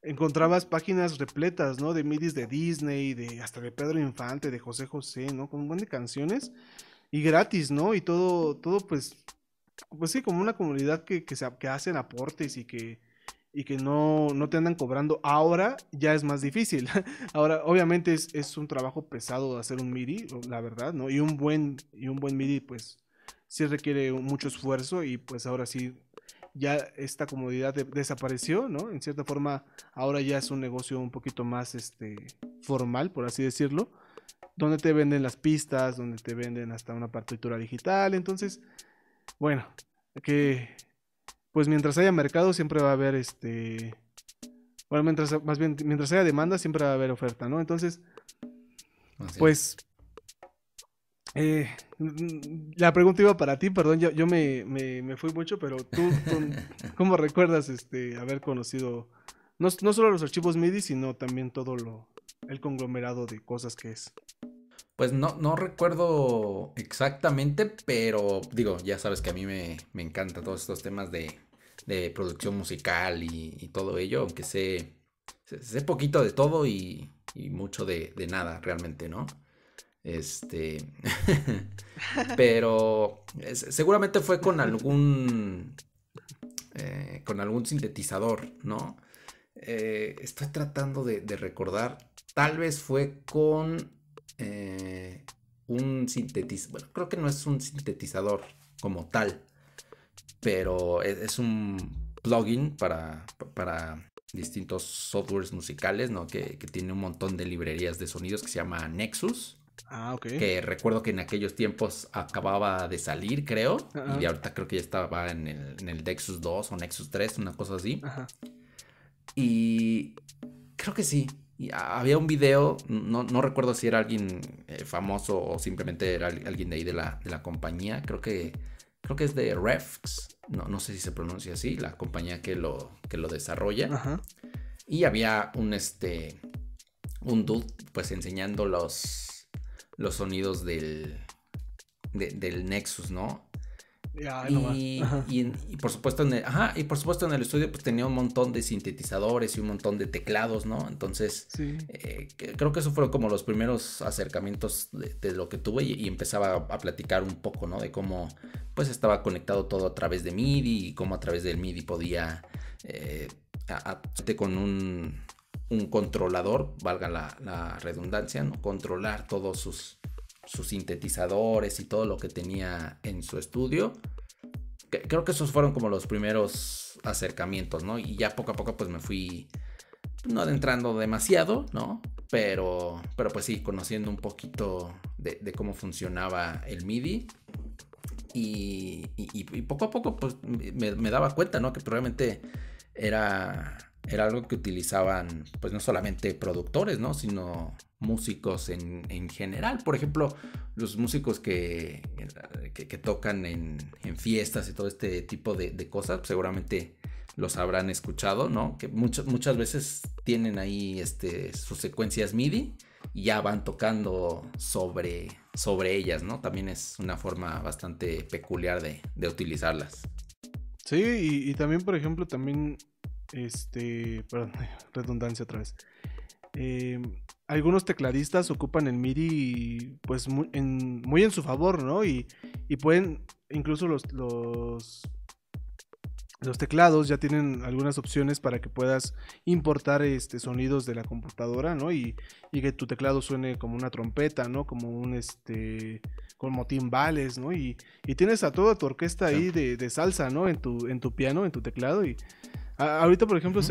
S3: encontrabas páginas repletas, ¿no? De MIDIs de Disney, hasta de Pedro Infante, de José José, ¿no? Con un montón de canciones y gratis, ¿no? Y todo pues sí, como una comunidad que hacen aportes y que no te andan cobrando. Ahora ya es más difícil. Ahora, obviamente es un trabajo pesado hacer un MIDI, la verdad, ¿no? Y un buen MIDI, pues, sí requiere mucho esfuerzo y pues ahora sí, ya esta comodidad desapareció, ¿no? En cierta forma, ahora ya es un negocio un poquito más, formal, por así decirlo, donde te venden las pistas, donde te venden hasta una partitura digital. Entonces, bueno, que pues mientras haya mercado siempre va a haber bueno, más bien mientras haya demanda siempre va a haber oferta, ¿no? Entonces,
S2: Así es.
S3: pues eh, la pregunta iba para ti, perdón, yo me fui mucho, pero tú ¿cómo recuerdas haber conocido no solo los archivos MIDI, sino también todo el conglomerado de cosas que es?
S2: Pues no recuerdo exactamente, pero digo, ya sabes que a mí me encantan todos estos temas de producción musical y todo ello, aunque sé poquito de todo y mucho de nada realmente, ¿no? Este, pero seguramente fue con algún sintetizador, ¿no? Estoy tratando de recordar, tal vez fue con un sintetizador, bueno, creo que no es un sintetizador como tal, pero es un plugin para distintos softwares musicales, ¿no? Que tiene un montón de librerías de sonidos que se llama Nexus.
S3: Ah, ok.
S2: Que recuerdo que en aquellos tiempos acababa de salir, creo,
S3: Ajá,
S2: y ahorita creo que ya estaba en el Nexus 2 o Nexus 3, una cosa así.
S3: ajá.
S2: Y creo que sí. Y había un video, no recuerdo si era alguien famoso o simplemente era alguien de ahí de la compañía. Creo que es de Refx. No sé si se pronuncia así, la compañía que lo desarrolla.
S3: Ajá.
S2: Y había un dude pues enseñando los sonidos del Nexus, ¿no?
S3: Ya, nomás.
S2: Y,
S3: Ajá.
S2: y, y por supuesto en el estudio pues tenía un montón de sintetizadores y un montón de teclados, ¿no? Entonces
S3: Sí.
S2: creo que eso fueron como los primeros acercamientos de lo que tuve y empezaba a platicar un poco, ¿no? De cómo pues estaba conectado todo a través de MIDI y cómo a través del MIDI podía con un controlador, valga la redundancia, ¿no? Controlar todos sus sintetizadores y todo lo que tenía en su estudio. Creo que esos fueron como los primeros acercamientos, ¿no? Y ya poco a poco pues me fui no adentrando demasiado, ¿no? Pero pues sí, conociendo un poquito de cómo funcionaba el MIDI. Y poco a poco pues me daba cuenta, ¿no? Que probablemente era algo que utilizaban pues no solamente productores, ¿no? Sino músicos en general. Por ejemplo, los músicos que tocan en fiestas y todo este tipo de cosas, pues, seguramente los habrán escuchado, ¿no? Que muchas veces tienen ahí sus secuencias MIDI y ya van tocando sobre ellas, ¿no? También es una forma bastante peculiar de utilizarlas.
S3: Sí, y también, por ejemplo, también, perdón, redundancia otra vez. Eh, Algunos tecladistas ocupan el MIDI, pues, muy en su favor, ¿no? Y pueden, incluso los teclados ya tienen algunas opciones para que puedas importar sonidos de la computadora, ¿no? Y que tu teclado suene como una trompeta, ¿no? Como como timbales, ¿no? Y tienes a toda tu orquesta ahí de salsa, ¿no? En tu piano, en tu teclado. Y ahorita, por ejemplo,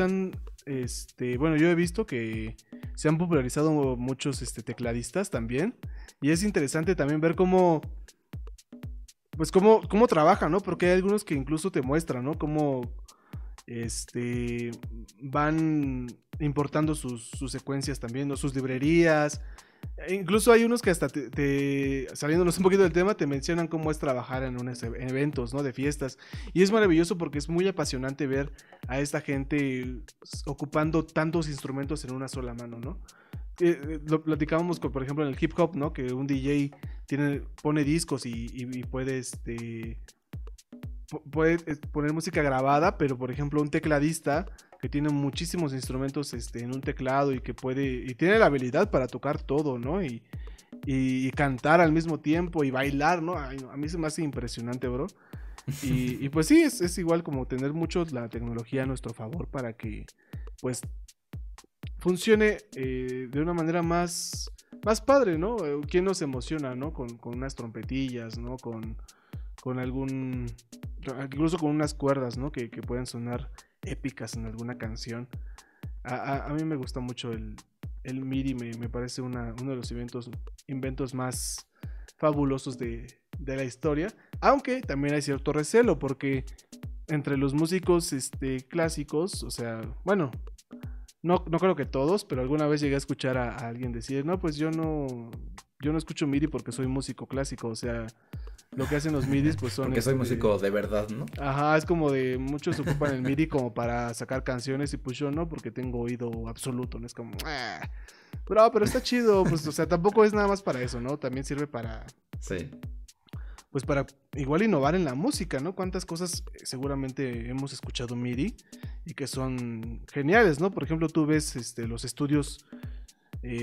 S3: bueno, yo he visto que se han popularizado muchos tecladistas también. Y es interesante también ver pues cómo trabajan, ¿no? Porque hay algunos que incluso te muestran, ¿no? Cómo van importando sus secuencias también, ¿no? Sus librerías. Incluso hay unos que hasta saliéndonos un poquito del tema, te mencionan cómo es trabajar en eventos, ¿no? De fiestas. Y es maravilloso porque es muy apasionante ver a esta gente ocupando tantos instrumentos en una sola mano, ¿no? Lo platicábamos por ejemplo en el hip hop, ¿no? Que un DJ pone discos y puede poner música grabada, pero por ejemplo un tecladista que tiene muchísimos instrumentos en un teclado y que tiene la habilidad para tocar todo, ¿no? Y cantar al mismo tiempo y bailar, ¿no? Ay, no, a mí se me hace impresionante, bro. Y pues sí, es igual como tener mucho la tecnología a nuestro favor para que pues funcione de una manera más padre, ¿no? ¿Quién nos emociona, ¿no? Con unas trompetillas, ¿no? Con incluso con unas cuerdas, ¿no? Que pueden sonar épicas en alguna canción. A mí me gusta mucho el MIDI, me parece uno de los inventos más fabulosos de la historia, aunque también hay cierto recelo, porque entre los músicos clásicos, o sea, bueno, no creo que todos, pero alguna vez llegué a escuchar a alguien decir, no, pues yo no escucho MIDI porque soy músico clásico, o sea, lo que hacen los MIDIs pues son...
S2: Porque soy músico de verdad, ¿no?
S3: Ajá, es como de muchos ocupan el MIDI como para sacar canciones y pues yo no, porque tengo oído absoluto, ¿no? Es como... Bro, pero está chido, pues, o sea, tampoco es nada más para eso, ¿no? También sirve para...
S2: Sí.
S3: Pues para igual innovar en la música, ¿no? Cuántas cosas seguramente hemos escuchado MIDI y que son geniales, ¿no? Por ejemplo, tú ves los estudios,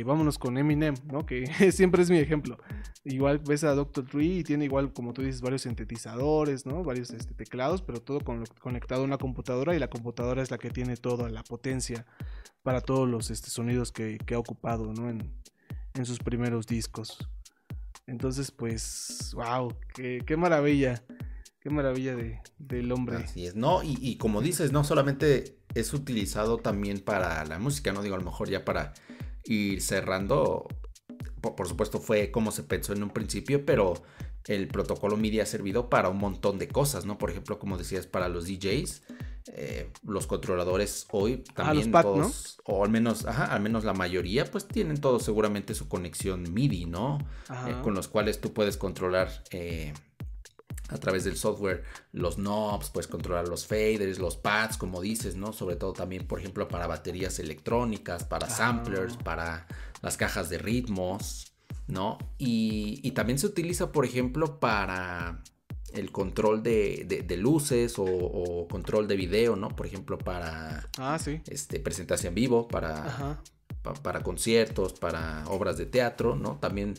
S3: vámonos con Eminem, ¿no? Que siempre es mi ejemplo. Igual ves a Dr. Dre y tiene igual, como tú dices, varios sintetizadores, ¿no? Varios teclados, pero todo conectado a una computadora y la computadora es la que tiene toda la potencia para todos los sonidos que ha ocupado, ¿no? En sus primeros discos. Entonces, pues, wow, qué maravilla del hombre.
S2: Así es, ¿no? Y como dices, no solamente es utilizado también para la música, ¿no? Digo, a lo mejor ya para ir cerrando, por supuesto fue como se pensó en un principio, pero el protocolo MIDI ha servido para un montón de cosas, ¿no? Por ejemplo, como decías, para los DJs, los controladores hoy también
S3: los pad,
S2: todos, ¿no? O al menos la mayoría, pues tienen todos seguramente su conexión MIDI, ¿no? Con los cuales tú puedes controlar a través del software los knobs, puedes controlar los faders, los pads, como dices, ¿no? Sobre todo también, por ejemplo, para baterías electrónicas, para samplers, para las cajas de ritmos, ¿no? Y también se utiliza, por ejemplo, para el control de luces o control de video, ¿no? Por ejemplo, para
S3: sí.
S2: presentación en vivo, para conciertos, para obras de teatro, ¿no? También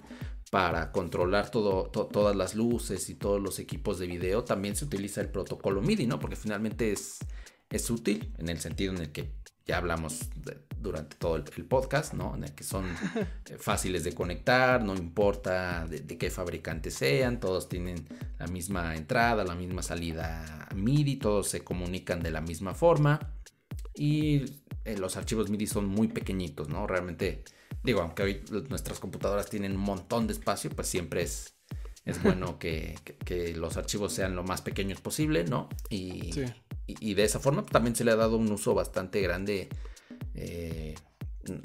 S2: para controlar todas las luces y todos los equipos de video, también se utiliza el protocolo MIDI, ¿no? Porque finalmente es útil en el sentido en el que ya hablamos durante todo el podcast, ¿no? En el que son fáciles de conectar, no importa de qué fabricante sean, todos tienen la misma entrada, la misma salida MIDI, todos se comunican de la misma forma y los archivos MIDI son muy pequeñitos, ¿no? Realmente, digo, aunque hoy nuestras computadoras tienen un montón de espacio, pues siempre es bueno que los archivos sean lo más pequeños posible, ¿no? Y de esa forma también se le ha dado un uso bastante grande,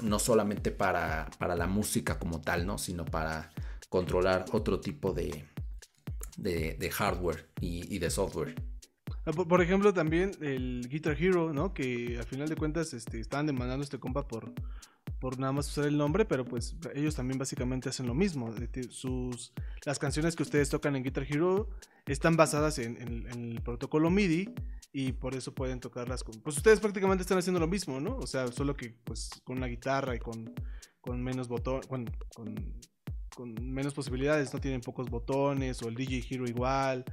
S2: no solamente para la música como tal, ¿no? Sino para controlar otro tipo de hardware y de software.
S3: Por ejemplo, también el Guitar Hero, ¿no? Que al final de cuentas estaban demandando a este compa por nada más usar el nombre, pero pues ellos también básicamente hacen lo mismo. Las canciones que ustedes tocan en Guitar Hero están basadas en el protocolo MIDI y por eso pueden tocarlas pues ustedes prácticamente están haciendo lo mismo, ¿no? O sea, solo que pues con una guitarra y con menos botones, con menos posibilidades, no tienen pocos botones, o el DJ Hero igual,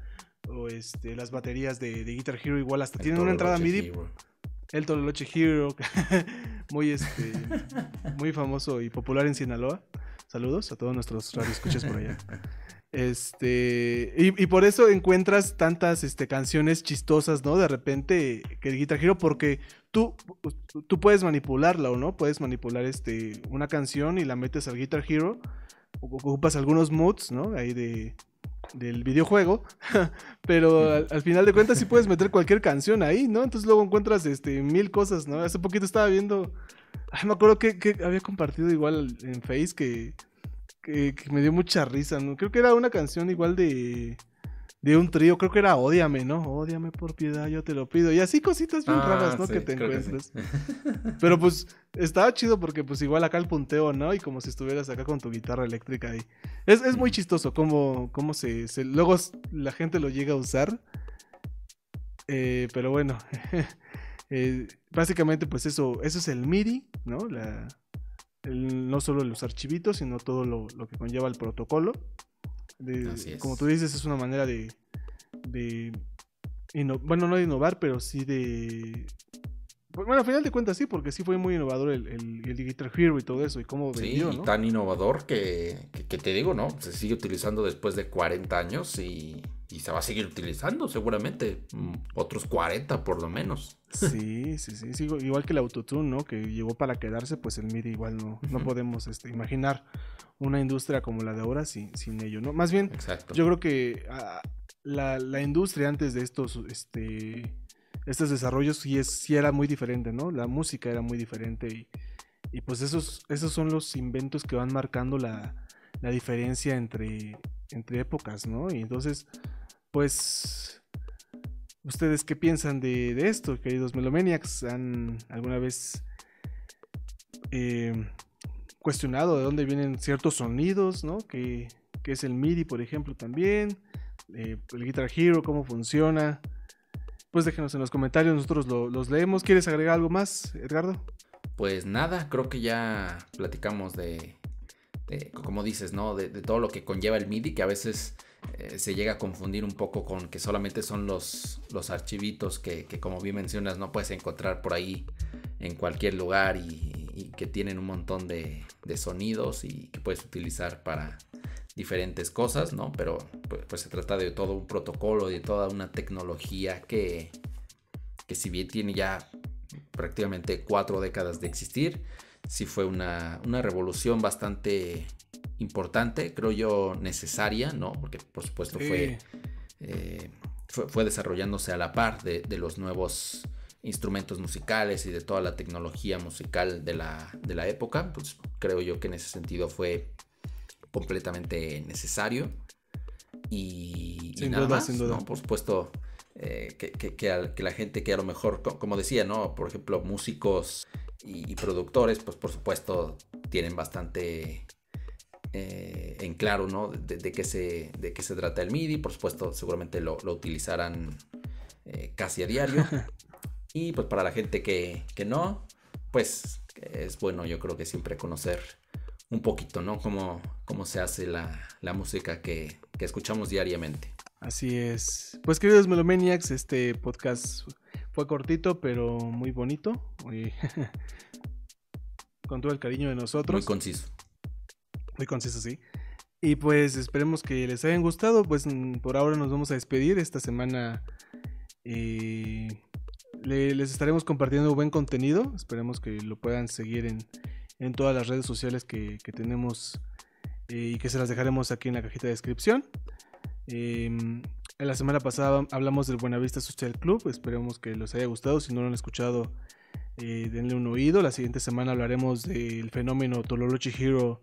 S3: o las baterías de Guitar Hero igual hasta tienen una
S2: Tololoche
S3: entrada MIDI.
S2: Hero.
S3: El Tololoche Hero, muy muy famoso y popular en Sinaloa. Saludos a todos nuestros radioescuchas por allá. Y por eso encuentras tantas canciones chistosas, ¿no? De repente que el Guitar Hero, porque tú puedes manipularla, ¿o no? Puedes manipular una canción y la metes al Guitar Hero, ocupas algunos mods, ¿no? Ahí del videojuego, pero al final de cuentas sí puedes meter cualquier canción ahí, ¿no? Entonces luego encuentras mil cosas, ¿no? Hace poquito estaba viendo, me acuerdo que había compartido igual en Face que me dio mucha risa, ¿no? Creo que era una canción igual de un trío, creo que era Ódiame, ¿no? Ódiame por piedad, yo te lo pido. Y así cositas bien raras, ¿no?
S2: Sí,
S3: que te encuentres.
S2: Sí.
S3: Pero pues estaba chido porque pues igual acá el punteo, ¿no? Y como si estuvieras acá con tu guitarra eléctrica ahí. Es muy chistoso cómo luego la gente lo llega a usar. Pero bueno, básicamente pues eso es el MIDI, ¿no? No solo los archivitos, sino todo lo que conlleva el protocolo.
S2: Así es.
S3: Como tú dices, es una manera bueno, no de innovar, pero sí bueno, al final de cuentas sí, porque sí fue muy innovador el Guitar Hero y todo eso, y cómo vendió,
S2: Sí,
S3: ¿no?
S2: tan innovador que te digo, ¿no? Se sigue utilizando después de 40 años y se va a seguir utilizando seguramente otros 40 por lo menos.
S3: Sí, igual que el autotune, ¿no? Que llegó para quedarse, pues el MIDI igual no podemos imaginar una industria como la de ahora sin ello, ¿no? Más bien,
S2: Exacto.
S3: yo creo que la industria antes de estos desarrollos sí era muy diferente, ¿no? La música era muy diferente y pues esos son los inventos que van marcando la diferencia entre épocas, ¿no? Y entonces, pues, ¿ustedes qué piensan de esto, queridos Melomaniacs? ¿Han alguna vez cuestionado de dónde vienen ciertos sonidos, ¿no? Que es el MIDI, por ejemplo, también. El Guitar Hero, cómo funciona. Pues déjenos en los comentarios, nosotros los leemos. ¿Quieres agregar algo más, Edgardo?
S2: Pues nada, creo que ya platicamos como dices, ¿no? De todo lo que conlleva el MIDI, que a veces se llega a confundir un poco con que solamente son los archivitos que como bien mencionas, no puedes encontrar por ahí en cualquier lugar y que tienen un montón de sonidos y que puedes utilizar para diferentes cosas, ¿no? Pero pues se trata de todo un protocolo, de toda una tecnología que si bien tiene ya prácticamente 4 décadas de existir, sí fue una revolución bastante importante, creo yo necesaria, ¿no? Porque por supuesto fue desarrollándose a la par de los nuevos instrumentos musicales y de toda la tecnología musical de la época. Pues creo yo que en ese sentido fue completamente necesario y nada más, sin duda. ¿No? Por supuesto, que la gente que a lo mejor, como decía, ¿no? Por ejemplo, músicos y productores, pues por supuesto tienen bastante en claro, ¿no? De qué se trata el MIDI. Por supuesto, seguramente lo utilizarán casi a diario. Y pues para la gente que no, pues es bueno, yo creo que siempre conocer un poquito, ¿no? Cómo se hace la música que escuchamos diariamente.
S3: Así es. Pues queridos Melomaniacs, este podcast fue cortito, pero muy bonito. Con todo el cariño de nosotros.
S2: Muy conciso.
S3: Muy conciso, sí. Y pues esperemos que les hayan gustado. Pues por ahora nos vamos a despedir. Esta semana les estaremos compartiendo buen contenido. Esperemos que lo puedan seguir en todas las redes sociales que tenemos y que se las dejaremos aquí en la cajita de descripción. En la semana pasada hablamos del Buenavista Social Club. Esperemos que les haya gustado. Si no lo han escuchado, denle un oído. La siguiente semana hablaremos del fenómeno Tololoche Hero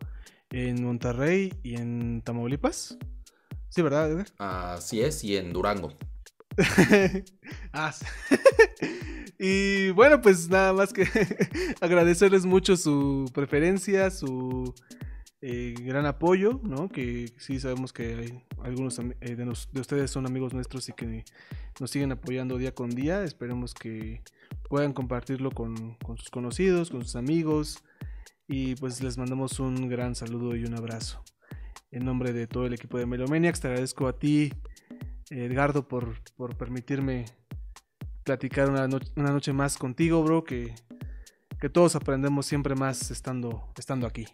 S3: en Monterrey y en Tamaulipas. Sí, ¿verdad, Edgar?
S2: Así es, y en Durango.
S3: Y bueno, pues nada más que agradecerles mucho su preferencia, su gran apoyo, ¿no? Que sí sabemos que hay algunos de ustedes son amigos nuestros y que nos siguen apoyando día con día. Esperemos que puedan compartirlo con sus conocidos, con sus amigos, y pues les mandamos un gran saludo y un abrazo en nombre de todo el equipo de Melomaniacs. Te agradezco a ti, Edgardo, por permitirme platicar una noche más contigo, bro, que todos aprendemos siempre más estando aquí.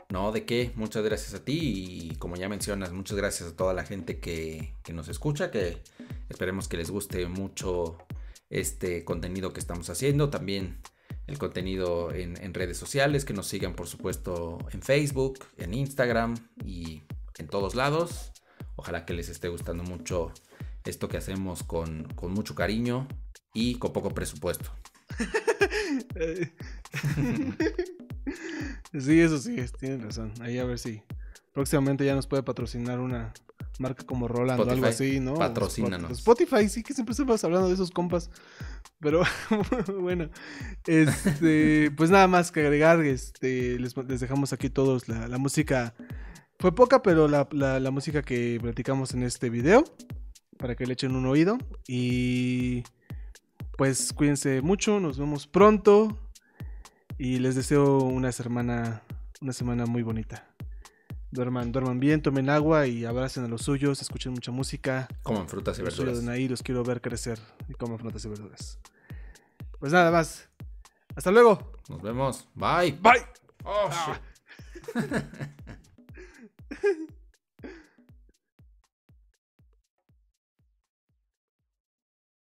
S2: No, ¿de qué? Muchas gracias a ti y como ya mencionas, muchas gracias a toda la gente que nos escucha, que esperemos que les guste mucho este contenido que estamos haciendo, también el contenido en redes sociales, que nos sigan por supuesto en Facebook, en Instagram y en todos lados. Ojalá que les esté gustando mucho esto que hacemos con mucho cariño y con poco presupuesto.
S3: Sí, eso sí, tienen razón. Ahí a ver si próximamente ya nos puede patrocinar una marca como Roland o algo así, ¿no?
S2: Patrocínanos.
S3: Spotify, sí, que siempre estamos hablando de esos compas. Pero bueno, pues nada más que agregar, les dejamos aquí todos la música. Fue poca, pero la música que platicamos en este video, para que le echen un oído. Y pues cuídense mucho, nos vemos pronto. Y les deseo una semana muy bonita. Duerman bien, tomen agua y abracen a los suyos, escuchen mucha música.
S2: Coman frutas y verduras.
S3: Yo de ahí los quiero ver crecer y coman frutas y verduras. Pues nada más. Hasta luego.
S2: Nos vemos. Bye.
S3: Bye.
S2: Oh, shit.